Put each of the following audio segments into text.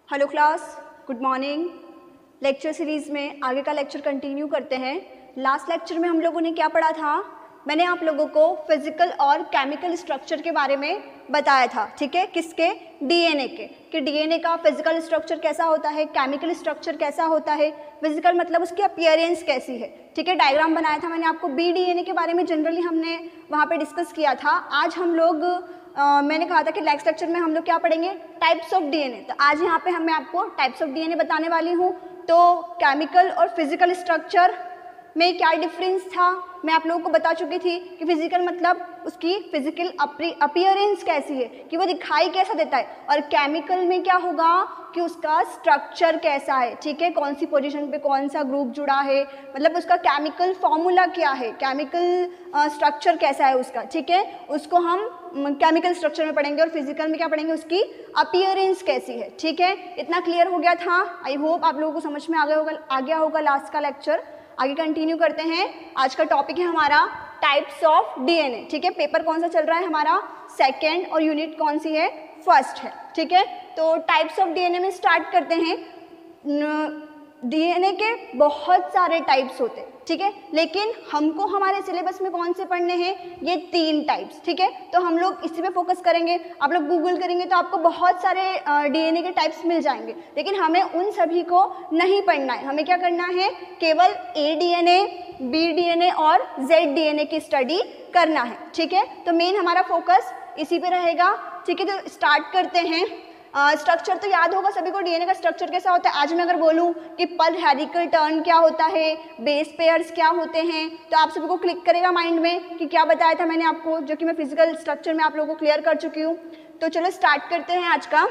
Hello class, good morning. Lecture series में आगे का लेक्चर कंटिन्यू करते हैं। लास्ट लेक्चर में हम लोगों ने क्या पढ़ा था? मैंने आप लोगों को फिजिकल और केमिकल स्ट्रक्चर के बारे में बताया था, ठीक है। किसके? डीएनए के, कि डीएनए का फिजिकल स्ट्रक्चर कैसा होता है, केमिकल स्ट्रक्चर कैसा होता है। फिजिकल मतलब उसकी अपीयरेंस कैसी है, ठीक है। डायग्राम बनाया था मैंने आपको। बीडीएनए के बारे में जनरली हमने वहाँ पे डिस्कस किया था। आज हम लोग मैंने कहा था कि नेक्स्ट लेक्चर में हम लोग क्या पढ़ेंगे? Types of DNA. तो आज यहाँ पे मैं आपको टाइप्स ऑफ डीएनए बताने वाली हूँ। तो केमिकल और फिजिकल स्ट्रक्चर में क्या डिफरेंस था मैं आप लोगों को बता चुकी थी कि फिजिकल मतलब उसकी फिजिकल अपीयरेंस कैसी है, कि वो दिखाई कैसा देता है, और केमिकल में क्या होगा कि उसका स्ट्रक्चर कैसा है, ठीक है। कौन सी पोजीशन पे कौन सा ग्रुप जुड़ा है, मतलब उसका केमिकल फॉर्मूला क्या है, केमिकल स्ट्रक्चर कैसा है उसका, ठीक है। उसको हम केमिकल स्ट्रक्चर में पढ़ेंगे और फिजिकल में क्या पढ़ेंगे? उसकी अपीयरेंस कैसी है, ठीक है। इतना क्लियर हो गया था? आई होप आप लोगों को समझ में आ गया होगा लास्ट का लेक्चर। आगे कंटिन्यू करते हैं। आज का टॉपिक है हमारा टाइप्स ऑफ डीएनए, ठीक है। पेपर कौन सा चल रहा है हमारा? सेकंड, और यूनिट कौन सी है? फर्स्ट है, ठीक है। तो टाइप्स ऑफ डीएनए में स्टार्ट करते हैं। डीएनए के बहुत सारे टाइप्स होते हैं, ठीक है, लेकिन हमको हमारे सिलेबस में कौन से पढ़ने हैं? ये 3 टाइप्स, ठीक है। तो हम लोग इसी पे फोकस करेंगे। आप लोग गूगल करेंगे तो आपको बहुत सारे डीएनए के टाइप्स मिल जाएंगे, लेकिन हमें उन सभी को नहीं पढ़ना है। हमें क्या करना है? केवल ए डीएनए, बी डीएनए और जेड डीएनए की स्टडी करना है, ठीक है। तो मेन हमारा फोकस इसी पे रहेगा, ठीक है। तो स्टार्ट करते हैं। स्ट्रक्चर तो याद होगा सभी को, डीएनए का स्ट्रक्चर कैसा होता है। आज मैं अगर बोलूं कि पर हेलिकल टर्न क्या होता है, बेस पेयर्स क्या होते हैं, तो आप सभी को क्लिक करेगा माइंड में कि क्या बताया था मैंने आपको, जो कि मैं फिजिकल स्ट्रक्चर में आप लोगों को क्लियर कर चुकी हूँ। तो चलो स्टार्ट करते हैं आज का।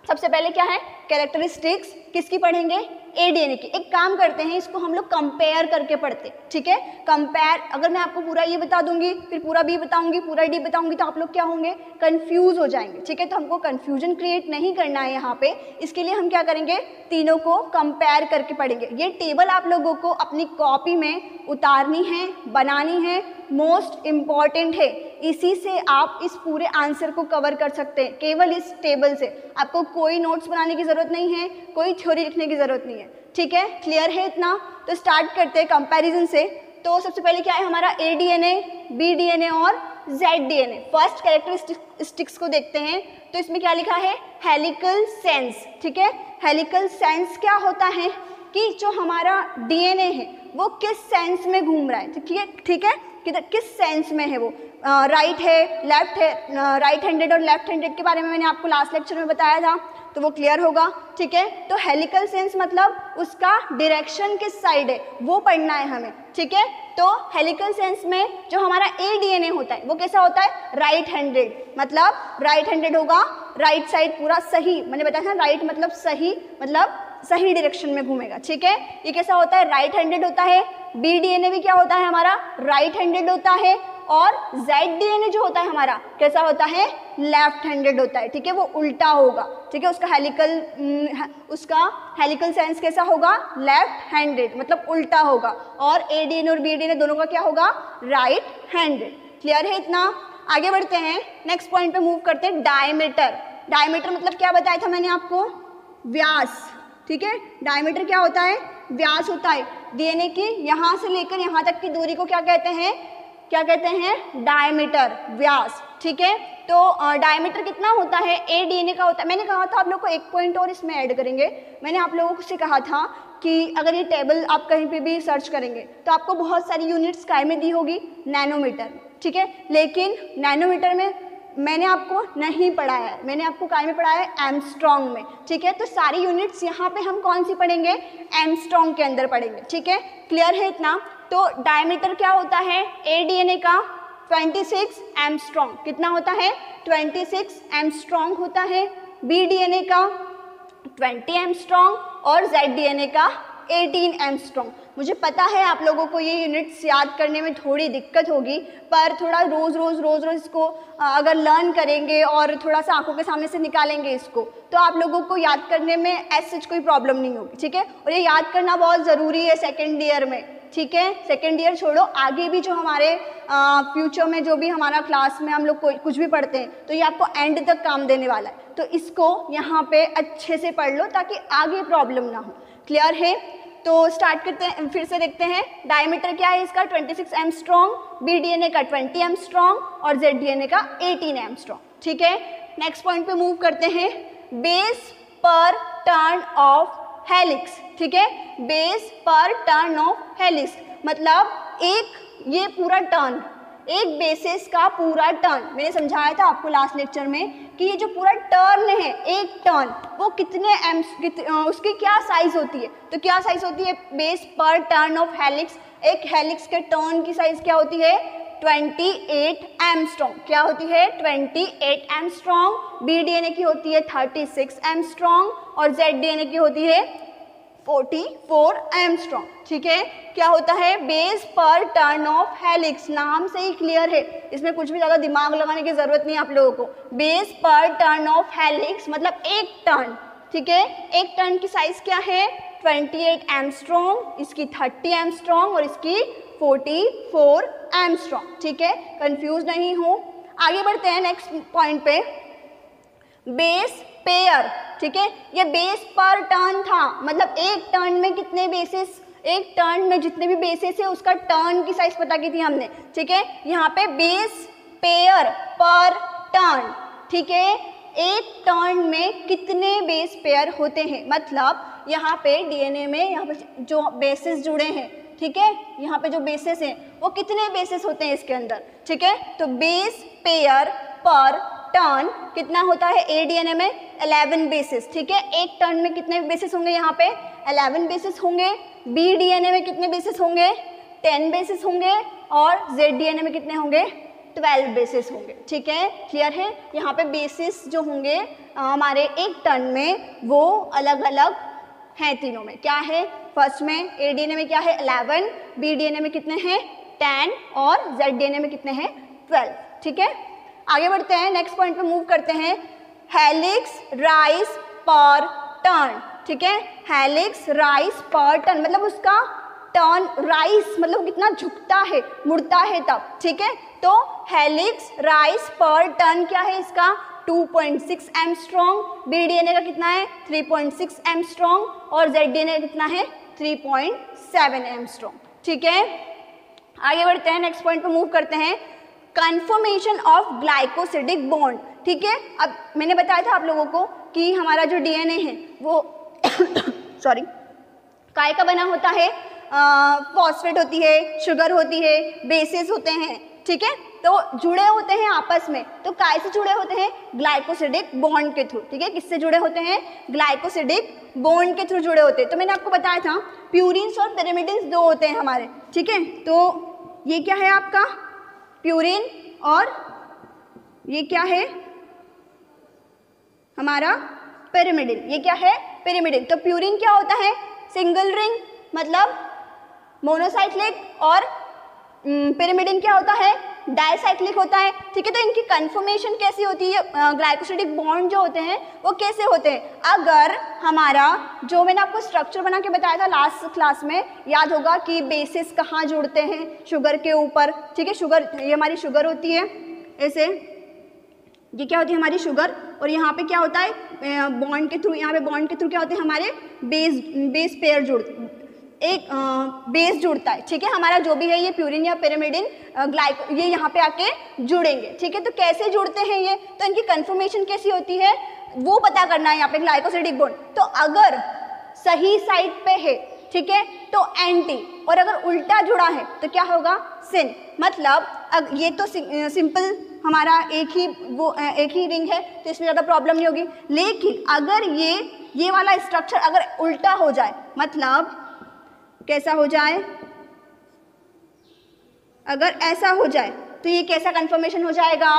सबसे पहले क्या है? कैरेक्टरिस्टिक्स। किसकी पढ़ेंगे? ए डीएनए की। एक काम करते हैं, इसको हम लोग कंपेयर करके पढ़ते, ठीक है। कंपेयर, अगर मैं आपको पूरा ये बता दूंगी, फिर पूरा बी बताऊंगी, पूरा डी बताऊंगी, तो आप लोग क्या होंगे? कंफ्यूज हो जाएंगे, ठीक है। तो हमको कंफ्यूजन क्रिएट नहीं करना है यहाँ पे। इसके लिए हम क्या करेंगे? तीनों को कंपेयर करके पढ़ेंगे। ये टेबल आप लोगों को अपनी कॉपी में उतारनी है, बनानी है, मोस्ट इम्पॉर्टेंट है। इसी से आप इस पूरे आंसर को कवर कर सकते हैं, केवल इस टेबल से। आपको कोई नोट्स बनाने की ज़रूरत नहीं है, कोई थ्योरी लिखने की ज़रूरत नहीं है, ठीक है। क्लियर है इतना? तो स्टार्ट करते हैं कंपैरिजन से। तो सबसे पहले क्या है हमारा? ए डीएनए, बी डीएनए और जेड डीएनए। फर्स्ट कैरेक्टरिस्टिक्स को देखते हैं। तो इसमें क्या लिखा है? हेलिकल सेंस, ठीक है। हेलिकल सेंस क्या होता है कि जो हमारा डीएनए है वो किस सेंस में घूम रहा है, ठीक है, किस सेंस में है वो, राइट है, लेफ्ट है, राइट हैंडेड और लेफ्ट हैंडेड के बारे में मैंने आपको लास्ट लेक्चर में बताया था, तो वो क्लियर होगा, ठीक है। तो हेलिकल सेंस मतलब उसका डायरेक्शन किस साइड है वो पढ़ना है हमें, ठीक है। तो हेलिकल सेंस में जो हमारा ए डीएनए होता है वो कैसा होता है? राइट हैंडेड, मतलब राइट हैंडेड होगा, राइट साइड पूरा सही, मैंने बताया था राइट मतलब सही, मतलब सही डायरेक्शन में घूमेगा, ठीक है। ये कैसा होता है? राइट हैंडेड होता है। बी डीएनए भी क्या होता है हमारा? राइट हैंडेड होता है। और जेड डीएनए जो होता है हमारा कैसा होता है? लेफ्ट हैंडेड होता है, ठीक है। वो उल्टा होगा, ठीक है। उसका हेलिकल सेंस कैसा होगा? लेफ्ट हैंडेड, मतलब उल्टा होगा। और ए डीएनए और बी डीएनए दोनों का क्या होगा? Right handed. क्लियर है इतना? आगे बढ़ते हैं, नेक्स्ट पॉइंट पे मूव करते हैं। डायमीटर। डायमीटर मतलब क्या बताया था मैंने आपको? व्यास, ठीक है। डायमीटर क्या होता है? व्यास होता है। डीएनए की यहाँ से लेकर यहाँ तक की दूरी को क्या कहते हैं? क्या कहते हैं? डायमीटर, व्यास, ठीक है। तो डायमीटर कितना होता है? ए डीएनए का होता है। मैंने कहा था आप लोग को एक पॉइंट और इसमें ऐड करेंगे। मैंने आप लोगों से कहा था कि अगर ये टेबल आप कहीं पे भी सर्च करेंगे तो आपको बहुत सारी यूनिट्स काय में दी होगी? नैनोमीटर, ठीक है। लेकिन नैनोमीटर में मैंने आपको नहीं पढ़ाया है, मैंने आपको काय में पढ़ाया है? एंगस्ट्रॉम में, ठीक है। तो सारी यूनिट्स यहाँ पे हम कौन सी पढ़ेंगे? एंगस्ट्रॉम के अंदर पढ़ेंगे, ठीक है। क्लियर है इतना? तो डायमीटर क्या होता है? ए डीएनए का 26 एंगस्ट्रॉम। कितना होता है? 26 एंगस्ट्रॉम होता है। बी डीएनए का 20 एंगस्ट्रॉम और जेड डीएनए का 18 एंगस्ट्रॉम। मुझे पता है आप लोगों को ये यूनिट्स याद करने में थोड़ी दिक्कत होगी, पर थोड़ा रोज़ रोज़ इसको अगर लर्न करेंगे और थोड़ा सा आंखों के सामने से निकालेंगे इसको, तो आप लोगों को याद करने में ऐसे कोई प्रॉब्लम नहीं होगी, ठीक है। और ये याद करना बहुत ज़रूरी है सेकेंड ईयर में, ठीक है। सेकेंड ईयर छोड़ो, आगे भी जो हमारे फ्यूचर में जो भी हमारा क्लास में हम लोग कुछ भी पढ़ते हैं तो ये आपको एंड तक काम देने वाला है। तो इसको यहाँ पे अच्छे से पढ़ लो ताकि आगे प्रॉब्लम ना हो। क्लियर है? तो स्टार्ट करते हैं, फिर से देखते हैं। डायमीटर क्या है इसका 26 एंगस्ट्रॉम, BDNA का 20 एंगस्ट्रॉम और ZDNA का 18 एंगस्ट्रॉम। ठीक है, नेक्स्ट पॉइंट पे मूव करते हैं। बेस पर टर्न ऑफ हेलिक्स। ठीक है, बेस पर टर्न ऑफ हेलिक्स मतलब एक ये पूरा टर्न, एक बेसिस का पूरा टर्न, मैंने समझाया था आपको लास्ट लेक्चर में कि ये जो पूरा टर्न है, एक टर्न, वो कितने उसकी क्या साइज होती है। तो क्या साइज होती है बेस पर टर्न ऑफ हेलिक्स? एक हेलिक्स के टर्न की साइज क्या होती है 28 एंगस्ट्रॉम। क्या होती है 28 एंगस्ट्रॉम। BDNA की होती है 36 एंगस्ट्रॉम और ZDNA की होती है 44 एंगस्ट्रॉम। ठीक है, क्या होता है बेस पर टर्न ऑफ हेलिक्स, नाम से ही क्लियर है, इसमें कुछ भी ज़्यादा दिमाग लगाने की जरूरत नहीं है आप लोगों को। बेस पर टर्न ऑफ हेलिक्स मतलब एक टर्न। ठीक है, एक टर्न की साइज क्या है 28 एंगस्ट्रॉम, इसकी 30 एंगस्ट्रॉम और इसकी 44 एंगस्ट्रॉम। ठीक है, कंफ्यूज नहीं हो। आगे बढ़ते हैं नेक्स्ट पॉइंट पे। Base pair. ठीक है, ये बेस पर टर्न था मतलब एक टर्न में कितने बेसिस, एक टर्न में जितने भी बेसिस है उसका टर्न की साइज पता की थी हमने। ठीक है, यहाँ पे बेस पेयर पर टर्न। ठीक है, एक टर्न में कितने बेस पेयर होते हैं मतलब यहाँ पे DNA में यहाँ पे जो बेसिस जुड़े हैं, ठीक है, यहाँ पे जो बेसिस हैं वो कितने बेसिस होते हैं इसके अंदर। ठीक है, तो बेस पेयर पर टर्न कितना होता है ADNA में 11 बेसिस। ठीक है, एक टर्न में कितने बेसिस होंगे यहाँ पे 11 बेसिस होंगे। BDNA में कितने बेसिस होंगे 10 बेसिस होंगे और ZDNA में कितने होंगे 12 बेसिस होंगे। ठीक है, क्लियर है? यहाँ पे बेसिस जो होंगे हमारे एक टर्न में वो अलग अलग हैं तीनों में। क्या है फर्स्ट में ADNA में क्या है 11, BDNA में कितने हैं 10 और ZDNA में कितने हैं 12। ठीक है, आगे बढ़ते हैं, नेक्स्ट पॉइंट पे मूव करते हैं। Helix rise per turn. ठीक है, हेलिक्स राइज पर टर्न मतलब उसका टर्न राइज मतलब कितना झुकता है, मुड़ता है तब। ठीक है, तो हेलिक्स राइज पर टर्न क्या है इसका 2.6 एंगस्ट्रॉम। BDNA का कितना है 3.6 एंगस्ट्रॉम और ZDNA का कितना है 3.7 एंगस्ट्रॉम। ठीक है, आगे बढ़ते हैं, नेक्स्ट पॉइंट पे मूव करते हैं। Conformation of glycosidic bond. ठीक है, अब मैंने बताया था आप लोगों को कि हमारा जो DNA है वो सॉरी काय का बना होता है, फॉस्फेट होती है, शुगर होती है, बेसिस होते हैं। ठीक है, तो जुड़े होते हैं आपस में, तो काय से जुड़े होते हैं ग्लाइकोसिडिक बॉन्ड के थ्रू। ठीक है, किससे जुड़े होते हैं ग्लाइकोसिडिक बॉन्ड के थ्रू जुड़े होते हैं। तो मैंने आपको बताया था प्यूरिन्स और पिरिमिडिन्स दो होते हैं हमारे। ठीक है, तो ये क्या है आपका प्यूरिन और ये क्या है हमारा पिरिमिडिन। ये क्या है पिरिमिडिन। तो प्यूरिन क्या होता है सिंगल रिंग मतलब मोनोसाइक्लिक और पिरिमिडिन क्या होता है डाइसाइक्लिक होता है। ठीक है, तो इनकी कन्फर्मेशन कैसी होती है, ग्लाइकोसिडिक बॉन्ड जो होते हैं वो कैसे होते हैं। अगर हमारा जो मैंने आपको स्ट्रक्चर बना के बताया था लास्ट क्लास में, याद होगा कि बेसिस कहाँ जुड़ते हैं शुगर के ऊपर। ठीक है, शुगर ये हमारी शुगर होती है, ऐसे ये क्या होती है हमारी शुगर और यहाँ पे क्या होता है बॉन्ड के थ्रू, यहाँ पे बॉन्ड के थ्रू क्या होते हैं हमारे बेस पेयर एक बेस जुड़ता है। ठीक है, हमारा जो भी है ये प्यूरिन या पिरिमिडिन ग्लाइको ये यहाँ पे आके जुड़ेंगे। ठीक है, तो कैसे जुड़ते हैं ये, तो इनकी कन्फर्मेशन कैसी होती है वो पता करना है यहाँ पे ग्लाइकोसिडिक बॉन्ड। तो अगर सही साइड पे है, ठीक है, तो एंटी, और अगर उल्टा जुड़ा है तो क्या होगा सिन। मतलब ये तो सिंपल हमारा एक ही रिंग है तो इसमें ज़्यादा प्रॉब्लम नहीं होगी। लेकिन अगर ये वाला स्ट्रक्चर अगर उल्टा हो जाए, मतलब कैसा हो जाए, अगर ऐसा हो जाए तो ये कैसा कन्फर्मेशन हो जाएगा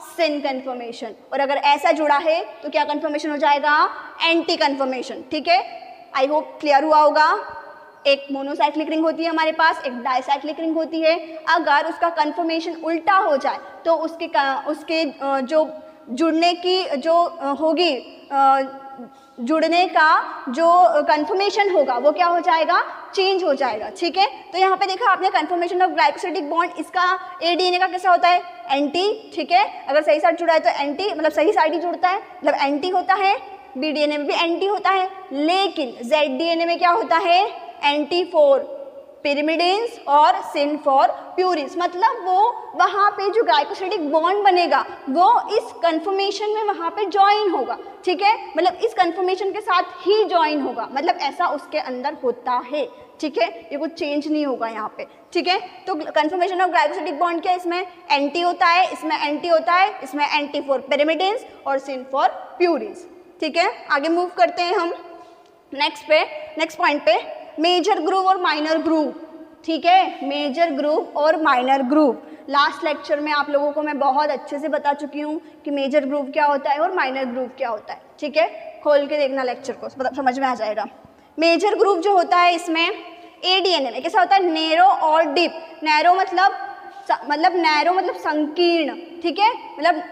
सिन कन्फर्मेशन, और अगर ऐसा जुड़ा है तो क्या कन्फर्मेशन हो जाएगा एंटी कन्फर्मेशन। ठीक है, आई होप क्लियर हुआ होगा। एक मोनोसाइक्लिक रिंग होती है हमारे पास, एक डाइसाइक्लिक रिंग होती है। अगर उसका कन्फर्मेशन उल्टा हो जाए तो उसके जो जुड़ने की जो होगी जुड़ने का जो कन्फर्मेशन होगा वो क्या हो जाएगा, चेंज हो जाएगा। ठीक है, तो यहाँ पे देखा आपने कन्फर्मेशन ऑफ ग्लाइकोसिडिक बॉन्ड, इसका एडीएनए का कैसा होता है, एंटी। ठीक है, अगर सही साइड जुड़ा है तो एंटी, मतलब सही साइड ही जुड़ता है, मतलब एंटी होता है। बीडीएनए में भी एंटी होता है, लेकिन जेडडीएनए में क्या होता है, एंटी फॉर पिरिमिडिन्स और सिन फॉर प्यूरिन्स, मतलब वो वहाँ पे जो ग्लाइकोसिडिक बॉन्ड बनेगा वो इस कन्फर्मेशन में वहाँ पे ज्वाइन होगा। ठीक है, मतलब इस कन्फर्मेशन के साथ ही ज्वाइन होगा, मतलब ऐसा उसके अंदर होता है। ठीक है, ये कुछ चेंज नहीं होगा यहाँ पे। ठीक है, तो कन्फर्मेशन ऑफ ग्लाइकोसिडिक बॉन्ड क्या है, इसमें एंटी होता है, इसमें एंटी होता है, इसमें एंटी फॉर पिरिमिडिन्स और सिन फॉर प्यूरिन्स। ठीक है, आगे मूव करते हैं हम नेक्स्ट पॉइंट पे, मेजर ग्रूव और माइनर ग्रूव। ठीक है, मेजर ग्रूव और माइनर ग्रूव लास्ट लेक्चर में आप लोगों को मैं बहुत अच्छे से बता चुकी हूँ कि मेजर ग्रूव क्या होता है और माइनर ग्रूव क्या होता है। ठीक है, खोल के देखना लेक्चर को, समझ में आ जाएगा। मेजर ग्रूव जो होता है इसमें एडीएनए में कैसा होता है, नैरो और डीप। नैरो मतलब संकीर्ण। ठीक है, मतलब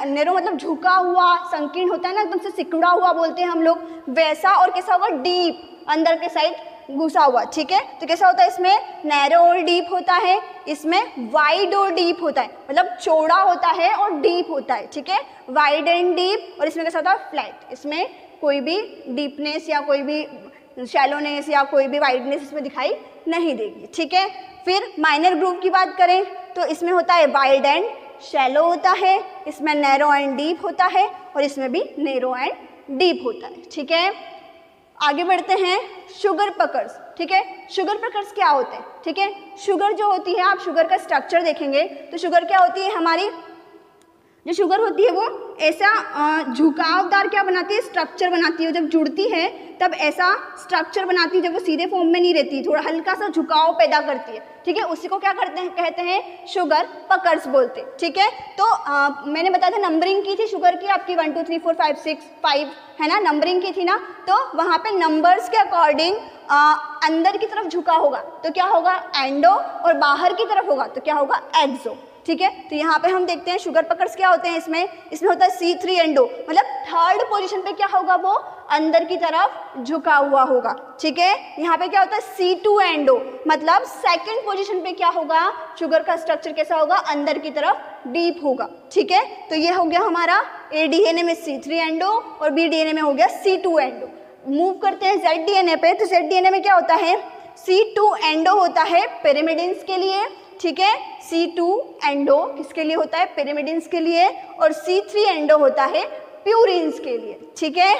नैरो मतलब झुका हुआ, संकीर्ण होता है ना, एकदम से सिकुड़ा हुआ बोलते हैं हम लोग, वैसा। और कैसा होगा, डीप, अंदर के साइड घुसा हुआ। ठीक है, तो कैसा होता है, इसमें नैरो और डीप होता है, इसमें वाइड और डीप होता है, मतलब चौड़ा होता है और डीप होता है। ठीक है, वाइड एंड डीप। और इसमें कैसा होता है, फ्लैट, इसमें कोई भी डीपनेस या कोई भी शैलोनेस या कोई भी वाइडनेस इसमें दिखाई नहीं देगी। ठीक है, फिर माइनर ग्रूव की बात करें तो इसमें होता है वाइड एंड शैलो होता है, इसमें नैरो एंड डीप होता है और इसमें भी नैरो एंड डीप होता है। ठीक है, आगे बढ़ते हैं, शुगर पकर्स। ठीक है, शुगर पकर्स क्या होते हैं। ठीक है, शुगर जो होती है, आप शुगर का स्ट्रक्चर देखेंगे तो शुगर क्या होती है, हमारी जो शुगर होती है वो ऐसा झुकावदार क्या बनाती है, स्ट्रक्चर बनाती है। जब जुड़ती है तब ऐसा स्ट्रक्चर बनाती है, जब वो सीधे फॉर्म में नहीं रहती, थोड़ा हल्का सा झुकाव पैदा करती है। ठीक है, उसी को क्या कहते हैं, शुगर पकर्स बोलते हैं। ठीक है, तो मैंने बताया था नंबरिंग की थी शुगर की, आपकी 1 2 3 4 5 6 5 है ना, नंबरिंग की थी ना, तो वहाँ पे नंबर्स के अकॉर्डिंग अंदर की तरफ झुका होगा तो क्या होगा, एंडो, और बाहर की तरफ होगा तो क्या होगा, एक्सो। ठीक है, तो यहाँ पे हम देखते हैं शुगर पकर्स क्या होते हैं, इसमें होता है C3 एंडो, मतलब थर्ड पोजीशन पे क्या होगा, वो अंदर की तरफ झुका हुआ होगा। ठीक है, यहाँ पे क्या होता है, C2 एंडो, मतलब सेकंड पोजीशन पे क्या होगा, शुगर का स्ट्रक्चर कैसा होगा, अंदर की तरफ डीप होगा। ठीक है, तो ये हो गया हमारा एडीएनए में C3 एंडो और बीडीएनए में हो गया C2 एंडो। मूव करते हैं जेडडीएनए पे, तो जेडडीएनए में क्या होता है, C2 एंडो होता है पिरिमिडिन्स के लिए। ठीक है, C2 एंडो किसके लिए होता है, पिरिमिडिन्स के लिए, और C3 एंडो होता है प्यूरिन्स के लिए। ठीक है,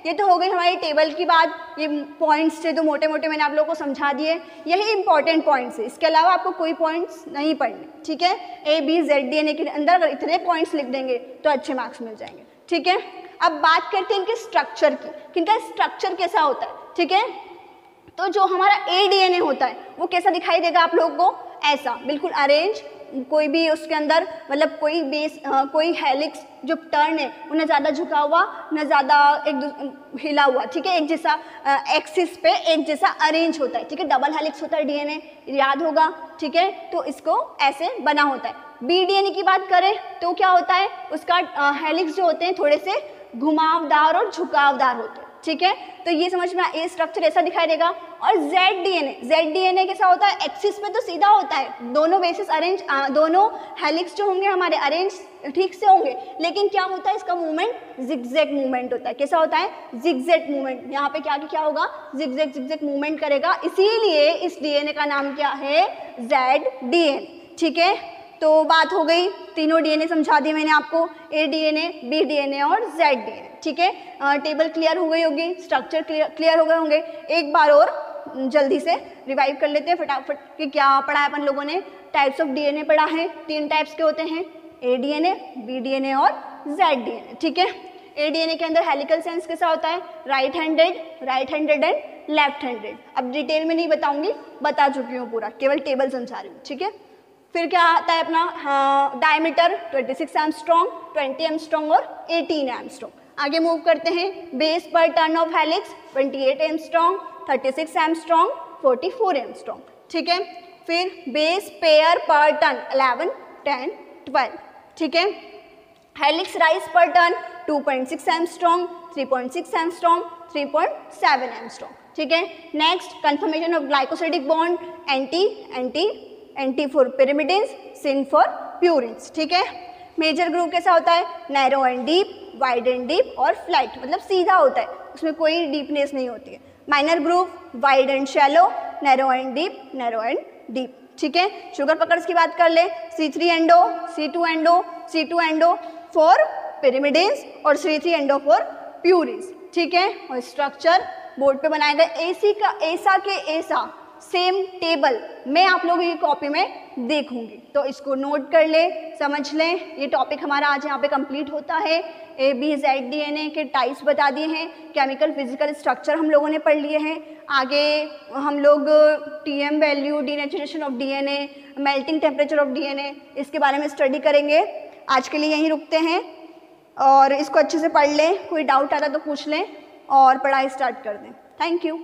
ये तो हो गई हमारी टेबल की बात। ये पॉइंट्स थे तो मोटे मोटे मैंने आप लोगों को समझा दिए, यही इंपॉर्टेंट पॉइंट्स है, इसके अलावा आपको कोई पॉइंट्स नहीं पढ़ने। ठीक है, ABZDNA के अंदर अगर इतने पॉइंट्स लिख देंगे तो अच्छे मार्क्स मिल जाएंगे। ठीक है, अब बात करते हैं इनके स्ट्रक्चर की, कि इनका स्ट्रक्चर कैसा होता है। ठीक है, तो जो हमारा एडीएनए होता है वो कैसा दिखाई देगा आप लोगों को, ऐसा बिल्कुल अरेंज, कोई भी उसके अंदर मतलब कोई हेलिक्स जो टर्न है वो न ज़्यादा झुका हुआ न ज़्यादा एक हिला हुआ। ठीक है, एक जैसा एक्सिस पे एक जैसा अरेंज होता है। ठीक है, डबल हेलिक्स होता है डीएनए, याद होगा। ठीक है, तो इसको ऐसे बना होता है। बीडीएनए की बात करें तो क्या होता है, उसका हेलिक्स जो होते हैं थोड़े से घुमावदार और झुकावदार होते हैं। ठीक है, तो ये समझ में ये स्ट्रक्चर ऐसा दिखाई देगा। और जेडडीएनए कैसा होता है, एक्सिस पे तो सीधा होता है, दोनों बेसिस अरेंज, दोनों हेलिक्स जो होंगे हमारे अरेंज ठीक से होंगे, लेकिन क्या होता है, इसका मूवमेंट जिगजैग मूवमेंट होता है। कैसा होता है, जिगजैग मूवमेंट। यहाँ पे क्या होगा, जिगजैग मूवमेंट करेगा, इसीलिए इस डीएनए का नाम क्या है, जेडडीएनए। ठीक है, तो बात हो गई, तीनों डीएनए समझा दिए मैंने आपको, एडीएनए, बीडीएनए और जेडडीएनए। ठीक है, टेबल क्लियर हो गई होगी, स्ट्रक्चर क्लियर हो गए होंगे। एक बार और जल्दी से रिवाइव कर लेते हैं फटाफट कि क्या पढ़ा है अपन लोगों ने। टाइप्स ऑफ डीएनए पढ़ा है, 3 टाइप्स के होते हैं, एडीएनए, बीडीएनए और जेडडीएनए। ठीक है, एडीएनए के अंदर हेलिकल सेंस कैसा होता है, right handed and left handed. अब डिटेल में नहीं बताऊंगी, बता चुकी हूँ पूरा, केवल टेबल समझा रही हूँ। ठीक है, फिर क्या आता है अपना डायमीटर 26 एंगस्ट्रॉम, 20 एंगस्ट्रॉम और 18 एंगस्ट्रॉम। आगे मूव करते हैं, बेस पर turn off helix 28 angstrom, 36 angstrom, 44 angstrom. ठीक है, फिर बेस पेयर पर टर्न 11, 10, 12। ठीक है, helix rise per turn 2.6 angstrom, 3.6 angstrom, 3.7 angstrom, ठीक है। Next conformation of glycosidic bond, anti for pyrimidines, syn for purines, ठीक है। मेजर ग्रुप कैसा होता है, narrow and deep, wide and deep और फ्लैट, मतलब सीधा होता है, उसमें कोई डीपनेस नहीं होती है। Minor group wide and shallow, narrow and deep, narrow and deep, ठीक है। शुगर पकड़्स की बात कर ले, C3 endo, C2 endo, C2 endo for pyrimidines और C3 एंडो फॉर प्यूरिन्स, ठीक है। और स्ट्रक्चर बोर्ड पे बनाया गया एसी का ऐसा के ऐसा सेम टेबल मैं आप लोगों की कॉपी में देखूंगी, तो इसको नोट कर ले, समझ लें। ये टॉपिक हमारा आज यहाँ पे कंप्लीट होता है। ABZ-DNA के टाइप्स बता दिए हैं, केमिकल फिजिकल स्ट्रक्चर हम लोगों ने पढ़ लिए हैं। आगे हम लोग TM value, denaturation of DNA, melting temperature of DNA, इसके बारे में स्टडी करेंगे। आज के लिए यहीं रुकते हैं और इसको अच्छे से पढ़ लें, कोई डाउट आता तो पूछ लें और पढ़ाई स्टार्ट कर दें। Thank you.